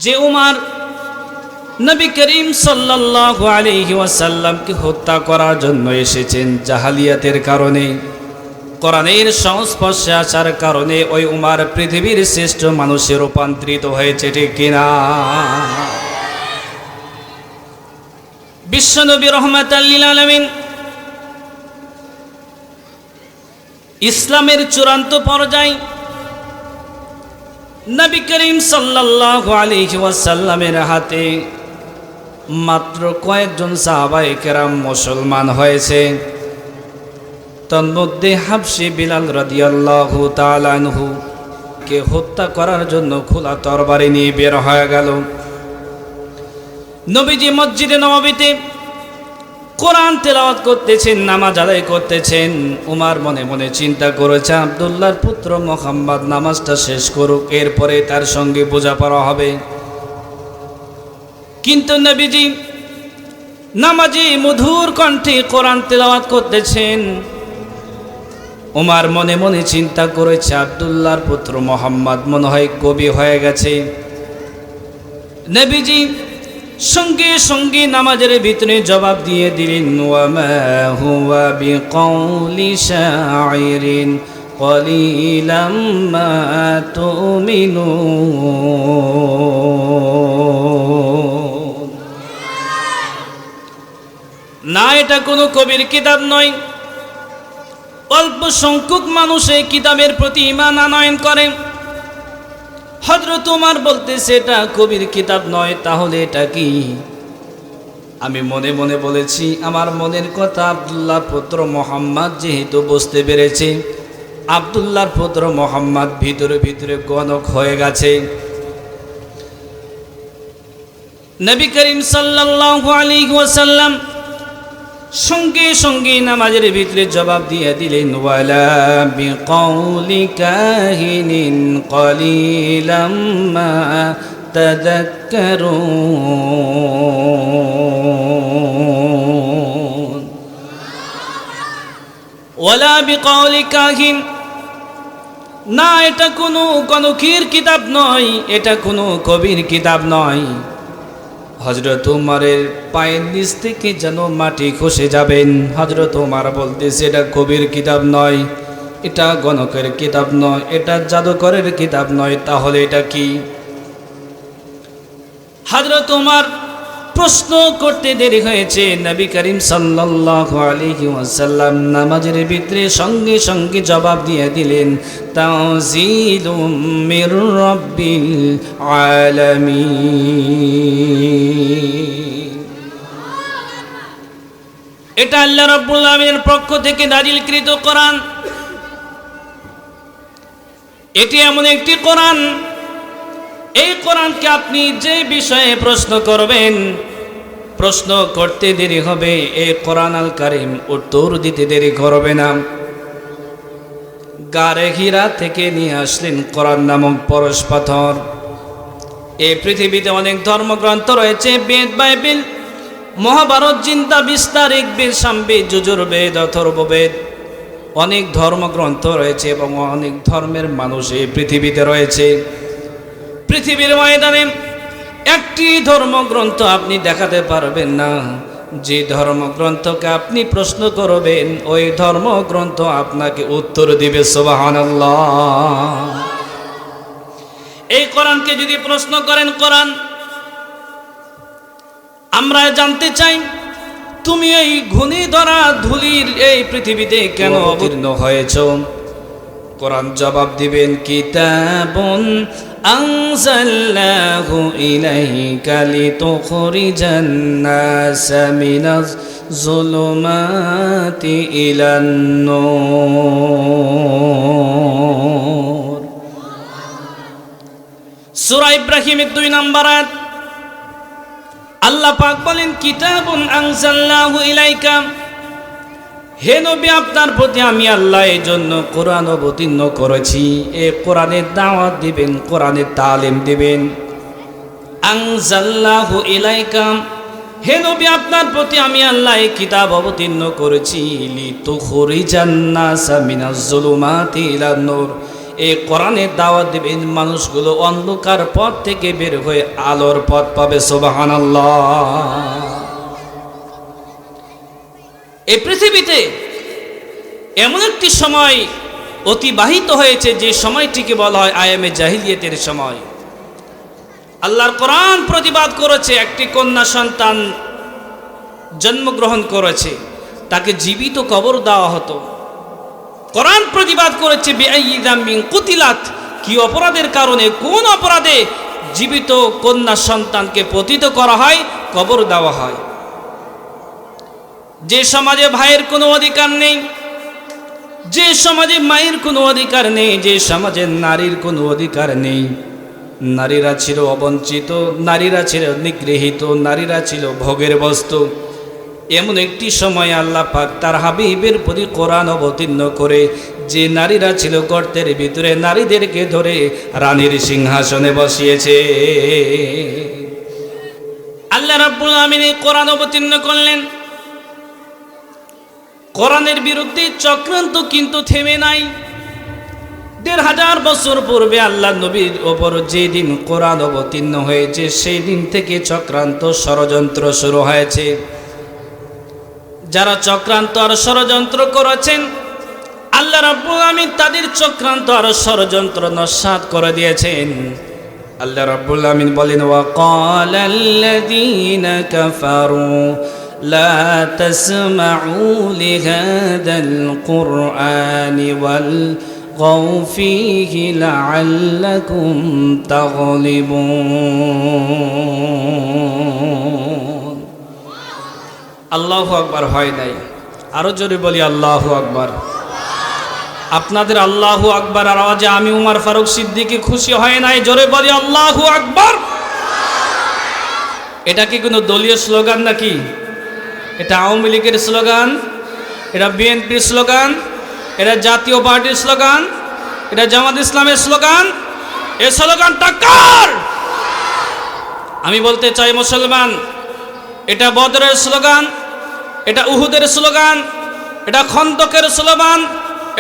যে উমর নবী করিম সাল্লাল্লাহু আলাইহি ওয়াসাল্লামকে হত্যা করার জন্য এসেছেন জাহালিয়াতের কারণে, কোরআনের সংস্পর্শে আসার কারণে ওই উমর পৃথিবীর শ্রেষ্ঠ মানুষে রূপান্তরিত হয়েছে, ঠিক কিনা? বিশ্বনবী রাহমাতাল লিল আলামিন ইসলামের চূড়ান্ত পর্যায়ে নবী করিম সাল্লাল্লাহু আলাইহি ওয়াসাল্লামের হাতে মাত্র কয়েকজন সাহাবায়ে কেরাম মুসলমান হয়েছে। তন্মধ্যে হাবশী বিলাল রাদিয়াল্লাহু তাআলা আনহু কে হত্যা করার জন্য খোলা তরবারি নিয়ে বের হয়ে গেল। নবীজি মসজিদে নববীতে কোরআন তেলাওয়াত করতেছেন, নামাজ আদায় করতেছেন। উমর মনে মনে চিন্তা করেছে, আব্দুল্লাহর পুত্র মুহাম্মদ নামাজটা শেষ করুক, এরপরে তার সঙ্গে বোঝাপড়া হবে। কিন্তু নবীজি নামাজে মধুর কণ্ঠে কোরআন তেলাওয়াত করতেছেন। উমর মনে মনে চিন্তা করেছে, আব্দুল্লাহর পুত্র মুহাম্মদ মনে হয় কবি হয়ে গেছে। নবীজি সঙ্গে সঙ্গে নামাজের ভিতরে জবাব দিয়ে দিলেন, ওয়ামা হুয়া বিকাউলি শাইরিন কলিলাম মা তুমিনুন। না, এটা কোনো কবির কিতাব নয়। অল্প সংখ্যক মানুষ এই কিতাবের প্রতি ঈমান আনয়ন করেন। হযরত উমর বলতেছে, এটা কবির কিতাব নয়, তাহলে এটা কি? আমি মনে মনে বলেছি, আমার মনের কথা আব্দুল্লাহর পুত্র মুহাম্মদ যেহেতু বুঝতে পেরেছে, আব্দুল্লাহর পুত্র মুহাম্মদ ভিতরে ভিতরে গণক হয়ে গেছে। নবী করিম সাল্লাল্লাহু আলাইহি ওয়াসাল্লাম সঙ্গে সঙ্গে নামাজের ভিতরে জবাব দিয়ে দিলেন, ওয়ালা বিকাউলি কাহিনিন কলিলাম মা তাযাক্কারুন। ওয়ালা বিকাউলি কাহিন, না, এটা কোনো গণকের কিতাব নয়, এটা কোনো কবির কিতাব নয়। হযরত উমরের পায়ের নিচ থেকে যেন মাটি খসে যাবেন। হযরত উমর বলতেছে, এটা কবির কিতাব নয়, এটা গণকের কিতাব নয়, এটা জাদুকরের কিতাব নয়, তাহলে এটা কি? হযরত উমর প্রশ্ন করতে দেরি হয়েছে। নবী করিম সাল্লাল্লাহু আলাইহি ওয়াসাল্লাম নামাজের ভিতরে সঙ্গে সঙ্গে জবাব দিয়ে দিলেন, তানজিলুম মির রাব্বিল আলামিন। এটা আল্লাহ রাব্বুল আলামিনের পক্ষ থেকে নাজিলকৃত কোরআন। এটি এমন একটি কোরআন, এই কোরআনকে আপনি যে বিষয়ে প্রশ্ন করবেন, প্রশ্ন করতে দেরি হবে, এই কোরআন আল কারীম উত্তর দিতে দেরি করবে না। গারে হীরা থেকে নিয়ে আসলেন কোরআন নামক পরশ পাথর। এই পৃথিবীতে অনেক ধর্মগ্রন্থ রয়েছে, বেদ, বাইবেল, মহাভারত, জিন্দা, বিস্তার, ঋগ্বেদ, সামবেদ, যজুর্বেদ, অথর্ববেদ, অনেক ধর্মগ্রন্থ রয়েছে এবং অনেক ধর্মের মানুষ এই পৃথিবীতে রয়েছে। পৃথিবীর ময়দানে একটি ধর্মগ্রন্থ আপনি দেখাতে পারবেন না, যে ধর্মগ্রন্থকে আপনি প্রশ্ন করবেন ওই ধর্মগ্রন্থ আপনাকে উত্তর দিবে। সুবহানাল্লাহ। এই কোরআনকে যদি প্রশ্ন করেন, কোরআন আমরা জানতে চাই, তুমি এই ঘূর্ণি ধরা ধুলির এই পৃথিবীতে কেন অবতীর্ণ হয়েছ? কোরআন জবাব দিবেন, কিতাবুন আনজালনাহু ইলাইকা লিতুখরিজান নাসা মিনাজ যুলুমাতি ইলান নূর। সূরা ইব্রাহিমের 2 নম্বর আয়াত আল্লাহ পাক বলেন, কিতাবুন আনজালনাহু ইলাইকা, হে নবী, আপনার প্রতি আমি আল্লাহ এই জন্য কোরআন অবতীর্ণ করেছি। এই কোরআনের দাওয়াত দিবেন, কোরআনের তালিম দিবেন। আনজালনাহু ইলাইকা, হে নবী, আপনার প্রতি আমি আল্লাহ এই কিতাব অবতীর্ণ করেছি, লিতুখরিজান নাসা মিনাজ যুলুমাতি ইলান নূর, এই কোরআনের দাওয়াত দিবেন, মানুষগুলো অন্ধকার পথ থেকে বের হয়ে আলোর পথ পাবে। সুবহানাল্লাহ। এই পৃথিবীতে এমন একটি সময় অতিবাহিত হয়েছে যে সময়টিকে বলা হয় আয়ামে জাহিলিয়াতের সময়। আল্লাহর কোরআন প্রতিবাদ করেছে, একটি কন্যা সন্তান জন্মগ্রহণ করেছে, তাকে জীবিত কবর দেওয়া হতো। কোরআন প্রতিবাদ করেছে বিআইয়ি যামবিন কুতিলাত, কি অপরাধের কারণে, কোন অপরাধে জীবিত কন্যা সন্তানকে পতিত করা হয়, কবর দেওয়া হয়। যে সমাজে ভাইয়ের কোনো অধিকার নেই, যে সমাজে মায়ের কোনো অধিকার নেই, যে সমাজে নারীর কোনো অধিকার নেই, নারীরা ছিল অবঞ্চিত, নারীরা ছিল নিগৃহীত, নারীরা ছিল ভোগের বস্তু, এমন একটি সময় আল্লাহ পাক তার হাবিবের প্রতি কোরআন অবতীর্ণ করে যে নারীরা ছিল গর্তের ভিতরে, নারীদেরকে ধরে রানীর সিংহাসনে বসিয়েছে। আল্লাহ রাব্বুল আমিন এই কোরআন অবতীর্ণ করলেন। কোরআনের বিরুদ্ধে চক্রান্ত কিন্তু থেমে নাই। ১৫০০ বছর পূর্বে আল্লাহ নবীর ওপর যেদিন কোরআন অবতীর্ণ হয়েছে, সেই দিন থেকে চক্রান্ত ষড়যন্ত্র শুরু হয়েছে। যারা চক্রান্ত আর ষড়যন্ত্র করেছেন, আল্লাহ রাব্বুল আমিন তাদের চক্রান্ত আর ষড়যন্ত্র নস্যাৎ করে দিয়েছেন। আল্লাহ রাব্বুল আমিন বলেন, ওয়াকালাল্লাযীনা কাফারু লা তাসমাউ লিহাযাল কুরআনি ওয়ালগাউ ফীহি লাআল্লাকুম তাগলিবুন। আল্লাহু আকবার হয় নাই? আরো জোরে বলি আল্লাহু আকবার। আপনাদের আল্লাহু আকবার আর আওয়াজে আমি উমর ফারুক সিদ্দিকী খুশি হয় নাই? জোরে বলি আল্লাহু আকবার। এটা কি কোনো দলীয় স্লোগান নাকি? এটা আওয়ামী লীগের স্লোগান? এটা বিএনপির স্লোগান? এটা জাতীয় পার্টির স্লোগান? এটা জামাত ইসলামের স্লোগান? এই স্লোগানটা কার? আমি বলতে চাই মুসলমান, এটা বদরের স্লোগান, এটা উহুদের স্লোগান, এটা খন্দকের স্লোগান,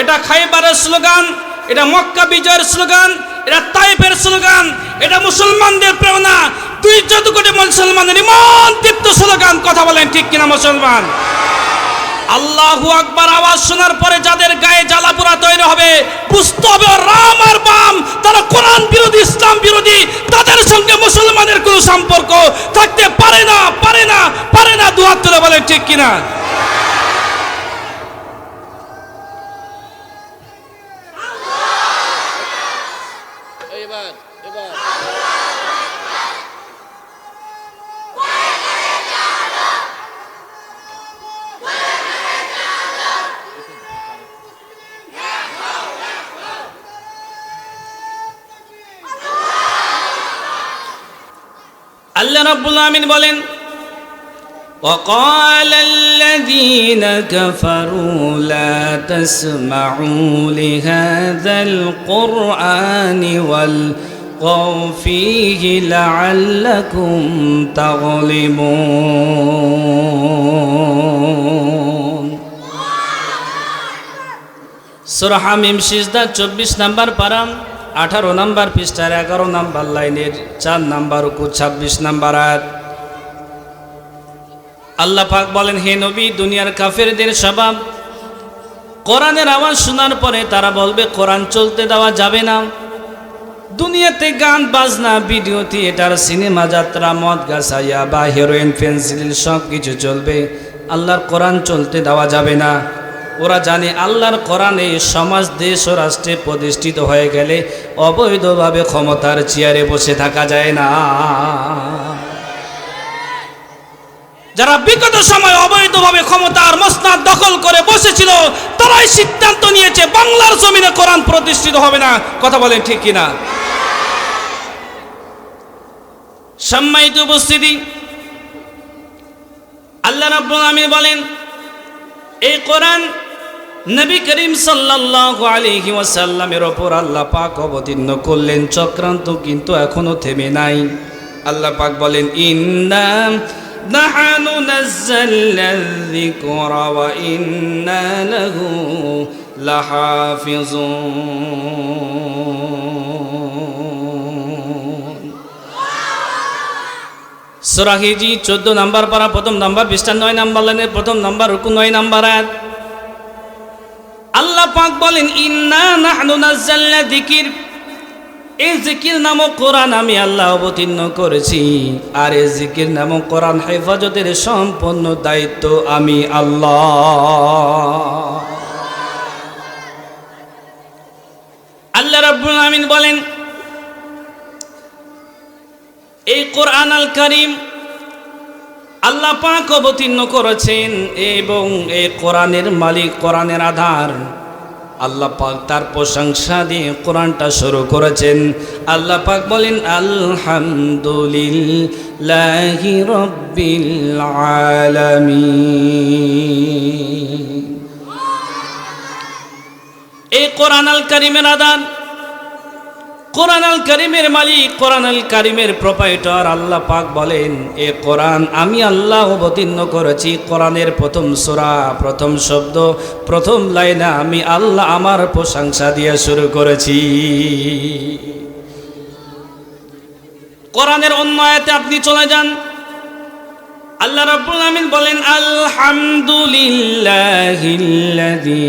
এটা খাইবারের স্লোগান, এটা মক্কা বিজয়ের স্লোগান, এটা তাইফের স্লোগান, এটা মুসলমানদের প্রেরণা। ২ কোটি মুসলমানের ইমান দীপ্ত স্লোগান। কথা বলেন ঠিক কিনা মুসলমান? আল্লাহু আকবার আওয়াজ শোনার পরে যাদের গায়ে জ্বালাপোড়া তৈরি হবে, বুঝতে হবে রাম আর বাম, তারা কোরআন বিরোধী, ইসলাম বিরোধী, তাদের সঙ্গে মুসলমানের কোনো সম্পর্ক থাকতে পারে না, পারে না, পারে না। দুহাত তুলে বলেন ঠিক কিনা? আল্লাহ রাব্বুল আমিন বলেন, وقال الذين كفروا لا تسمعوا لهذا القرآن والغوا فيه لعلكم تغلبون। সূরা হামিম সিজদা ২৪ নম্বর পারা, ১৮ নম্বর পৃষ্ঠার ১১ নম্বর লাইনের ৪ নম্বর রুকু, ২৬ নম্বর আয়াত। আল্লাহ পাক বলেন, হে নবী, দুনিয়ার কাফেরদের স্বভাব, কোরআনের আওয়াজ শোনার পরে তারা বলবে কোরআন চলতে দেওয়া যাবে না। দুনিয়াতে গান বাজনা, ভিডিও থিয়েটার, সিনেমা, যাত্রা, মদ, গাছাইয়া বা হেরোইন, পেন্সিল সব কিছু চলবে, আল্লাহর কোরআন চলতে দেওয়া যাবে না। ওরা জানে আল্লাহর কোরআনে সমাজ, দেশ ও রাষ্ট্রে প্রতিষ্ঠিত হয়ে গেলে অবৈধভাবে ক্ষমতার চেয়ারে বসে থাকা যায় না। যারা বিগত সময় অবৈধভাবে ক্ষমতার মসনদ দখল করে বসেছিল, তারাই সিদ্ধান্ত নিয়েছে বাংলার জমিনে কোরআন প্রতিষ্ঠিত হবে না। কথা বলেন ঠিক কিনা? সম্মানিত উপস্থিতি, আল্লাহ রাব্বুল আমিন বলেন, এই কোরআন নবী করিম সাল্লাল্লাহু আলাইহি ওয়াসাল্লামের ওপর আল্লাহ পাক অবতীর্ণ করলেন। চক্রান্ত কিন্তু এখনো থেমে নাই। আল্লাহ পাক বলেন, ইন্না নাহনু নাযালনা যিকরা ওয়া ইন্না লাহু লাহাফিজুন। সূরা হিজর 14 নম্বর পারা প্রথম নম্বর পৃষ্ঠা 9 নম্বর লাইনের প্রথম নম্বর রুকু 9 নম্বর আয়াত। আল্লাহ পাক বলেন ইন্না নাহনু নাযালনা যিকির, এই জিকির নামক কোরআন আমি আল্লাহ অবতীর্ণ করেছি, আর এই জিকির নামক কোরআন হেফাজতের সম্পূর্ণ দায়িত্ব আমি আল্লাহ। আল্লাহ রাব্বুল আমিন বলেন এই কোরআন আল কারীম আল্লাহ পাক অবতীর্ণ করেছেন এবং এই কোরআনের মালিক, কোরআনের আধার আল্লাহ পাক তার প্রশংসা দিয়ে কোরআনটা শুরু করেছেন। আল্লাহ পাক বলেন আলহামদুলিল্লাহি রাব্বিল আলামিন। এই কোরআন আল কারীমের আধার, কোরআন আল কারীমের মালিক, কোরআন আল কারীমের প্রোপাইটর আল্লাহ পাক বলেন এ কোরআন আমি আল্লাহ অবতীর্ণ করেছি। কোরআনের প্রথম সূরা, প্রথম শব্দ, প্রথম লাইনে আমি আল্লাহ আমার প্রশংসা দিয়ে শুরু করেছি। কোরআনের অন্য আয়াতে আপনি চলে যান, আল্লাহ রাব্বুল আমিন বলেন আলহামদুলিল্লাহিল্লাযী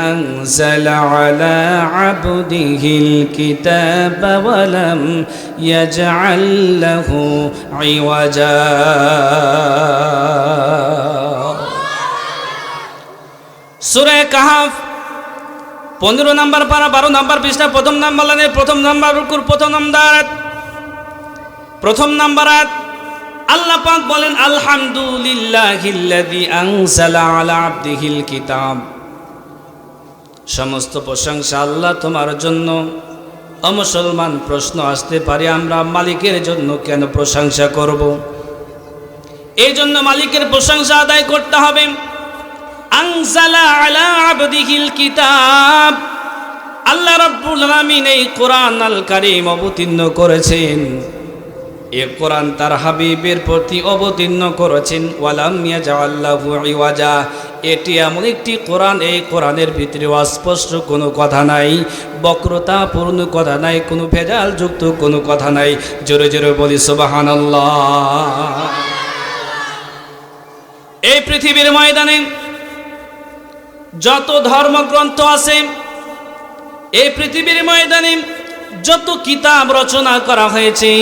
আনজালা আলা আবদিহিল কিতাবা ওয়া লাম ইয়াজআল লাহু ইওয়াজা। সূরা কাহফ 15 নম্বর পারা 12 নম্বর পৃষ্ঠা প্রথম নম্বর লাইনের প্রথম নম্বর রুকুর প্রথম নম্বর আয়াত, প্রথম নম্বর আয়াত। আল্লাহ পাক বলেন আলহামদুলিল্লাহিল্লাযী আনজালা আলা আবদিহিল কিতাব, সমস্ত প্রশংসা আল্লাহ তোমার জন্য। মুসলমান প্রশ্ন আসতে পারে আমরা মালিকের জন্য কেন প্রশংসা করব? এই জন্য মালিকের প্রশংসা আদায় করতে হবে। আনজালা আলা আবদিহিল কিতাব, আল্লাহ রাব্বুল আলামিন এই কোরআন আল কারীম অবতীর্ণ করেছেন। এ কোরআন তার হাবিবের প্রতি অবতীর্ণ করেছেন। ওয়ালাম ইয়াজআল লাহু ইওয়াজা, এটি এমন একটি কোরআন, এই কোরআনের ভিতরে অস্পষ্ট কোনো কথা নাই, বক্রতাপূর্ণ কথা নাই, কোনো ভেজাল যুক্ত কোনো কথা নাই। জোরে জোরে বলি সুবহানাল্লাহ। এই পৃথিবীর ময়দানে যত ধর্মগ্রন্থ আছে, এই পৃথিবীর ময়দানে যত কিতাব রচনা করা হয়েছে,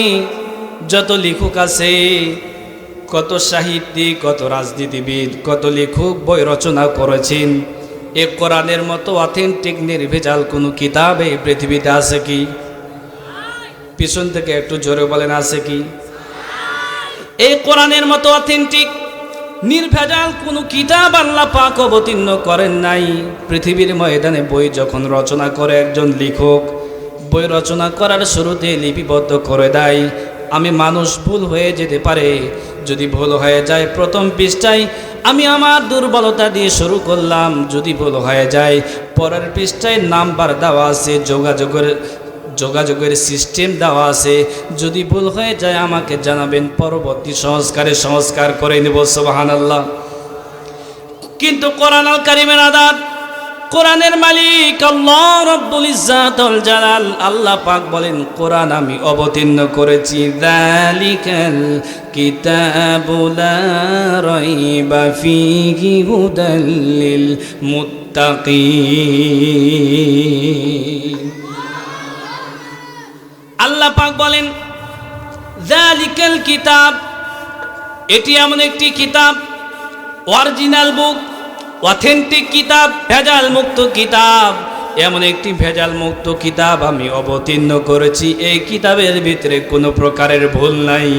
যত লেখক আছে, কত সাহিত্যিক, কত রাজনীতিবিদ, কত লেখক বই রচনা করেছেন, এ কোরআনের মতো অথেন্টিক নির্ভেজাল কোনো কিতাব এই পৃথিবীতে আছে কি? পিছন থেকে একটু জোরে বলেন আছে কি? এই কোরআনের মতো অথেন্টিক নির্ভেজাল কোনো কিতাব আল্লাহ পাক অবতীর্ণ করেন নাই। পৃথিবীর ময়দানে বই যখন রচনা করে একজন লেখক, বই রচনা করার শুরুতে লিপিবদ্ধ করে দেয়। আমি মানুষ ভুল হয়ে যেতে পারে, যদি ভুল হয়ে যায় প্রথম পৃষ্ঠায় আমি আমার দুর্বলতা দিয়ে শুরু করলাম, যদি ভুল হয়ে যায় পরের পৃষ্ঠায় নাম্বার দেওয়া আছে, যোগাযোগের সিস্টেম দেওয়া আছে, যদি ভুল হয়ে যায় আমাকে জানাবেন, পরবর্তী সংস্কার করে নেব। সুবহানাল্লাহ। কিন্তু কোরআন আল কারীমের আদাত, কোরআনের মালিক আল্লাহ রাব্বুল ইজ্জাত ওয়াল জালাল আল্লাহ পাক বলেন কোরআন আমি অবতীর্ণ করেছি। যালিকাল কিতাবু লা রাইবা ফীহি হুদাল লিল মুত্তাকিন। আল্লাহ পাক বলেন যালিকাল কিতাব, এটি এমন একটি কিতাব, অরিজিনাল বুক, অথেন্টিক কিতাব, ভেজাল মুক্ত কিতাব, এমন একটি ভেজাল মুক্ত কিতাব আমি অবতীর্ণ করেছি। এই কিতাবের ভিতরে কোনো প্রকারের ভুল নাই।